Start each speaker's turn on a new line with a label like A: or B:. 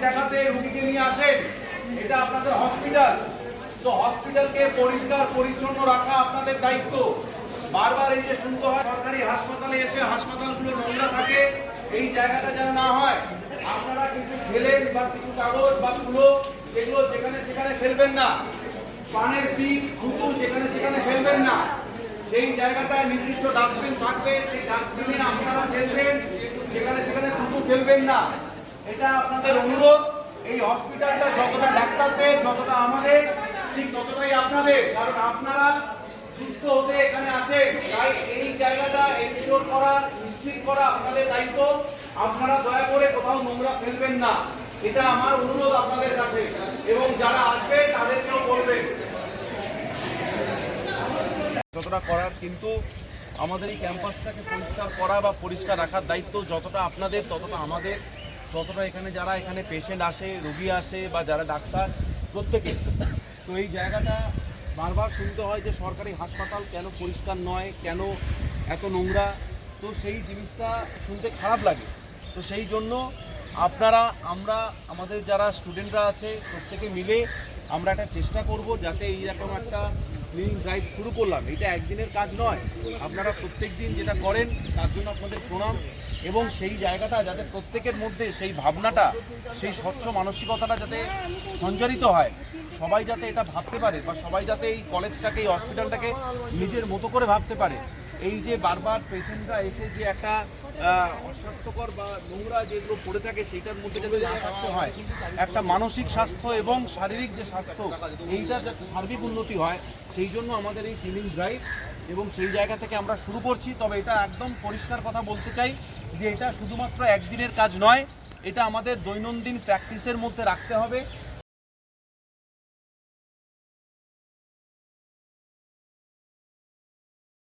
A: দেখাতে রোগীকে নিয়ে আসেন। এটা আপনাদের হসপিটাল, তো হসপিটালকে পরিষ্কার পরিচ্ছন্ন রাখা আপনাদের দায়িত্ব। বারবার এই যে শুনতে হয় সরকারি হাসপাতালে এসে হাসপাতালগুলো নোংরা থাকে, এই জায়গাটা যেন না হয়। আপনারা কিছু ফেলেন বা কিছু কাগজ বা তুলো এগুলো যেখানে সেখানে ফেলবেন না। পানের পিক থুতু যেখানে সেখানে ফেলবেন না। সেই জায়গাটায় নির্দিষ্ট ডাস্টবিন থাকবে, সেই ডাস্টবিনে আপনারা ফেলবেন, যেখানে সেখানে থুতু ফেলবেন না। এটা আপনাদের অনুরোধ। এই হসপিটালটা যতটা ডাক্তারদের, যতটা আমাদের, ঠিক ততটাই আপনাদের, কারণ আপনারা সুস্থ হতে এখানে আসেন। তাই এই জায়গাটা এনশিওর করা, নিশ্চিত করা আপনাদের দায়িত্ব। আপনারা দয়া করে কোথাও নোংরা ফেলবেন না, এটা আমার অনুরোধ আপনাদের কাছে, এবং যারা আসবে তাদেরকেও বলবেন যতটা করার। কিন্তু আমাদের এই ক্যাম্পাসটাকে পরিষ্কার করা বা পরিষ্কার রাখার দায়িত্ব যতটা আপনাদের ততটা আমাদের, ততটা এখানে যারা এখানে পেশেন্ট আসে, রোগী আসে বা যারা ডাক্তার, প্রত্যেকে। তো এই জায়গাটা বারবার শুনতে হয় যে সরকারি হাসপাতাল কেন পরিষ্কার নয়, কেন এত নোংরা। তো সেই জিনিসটা শুনতে খারাপ লাগে। তো সেই জন্য আমরা আমাদের যারা স্টুডেন্টরা আছে প্রত্যেকে মিলে আমরা একটা চেষ্টা করব যাতে এইরকম একটা ক্লিনিং ড্রাইভ শুরু করলাম। এটা একদিনের কাজ নয়, আপনারা প্রত্যেক দিন যেটা করেন তার জন্য আপনাদের প্রণাম। এবং সেই জায়গাটা যাতে প্রত্যেকের মধ্যে সেই ভাবনাটা, সেই স্বচ্ছ মানসিকতাটা যাতে সঞ্চারিত হয়, সবাই যাতে এটা ভাবতে পারে বা সবাই যাতে এই কলেজটাকে, এই হসপিটালটাকে নিজের মতো করে ভাবতে পারে। এই যে বারবার পেশেন্টরা এসে যে একটা অস্বাস্থ্যকর বা নোংরা যেগুলো পড়ে থাকে সেইটার মধ্যে যাতে না থাকতে হয়, একটা মানসিক স্বাস্থ্য এবং শারীরিক যে স্বাস্থ্য, এইটা যাতে সার্বিক উন্নতি হয়, সেই জন্য আমাদের এই ক্লিনিং ড্রাইভ। এবং সেই জায়গা থেকে আমরা শুরু করছি। তবে এটা একদম পরিষ্কার কথা বলতে চাই যে এটা শুধুমাত্র একদিনের কাজ নয়, এটা আমাদের দৈনন্দিন প্র্যাকটিসের মধ্যে রাখতে হবে।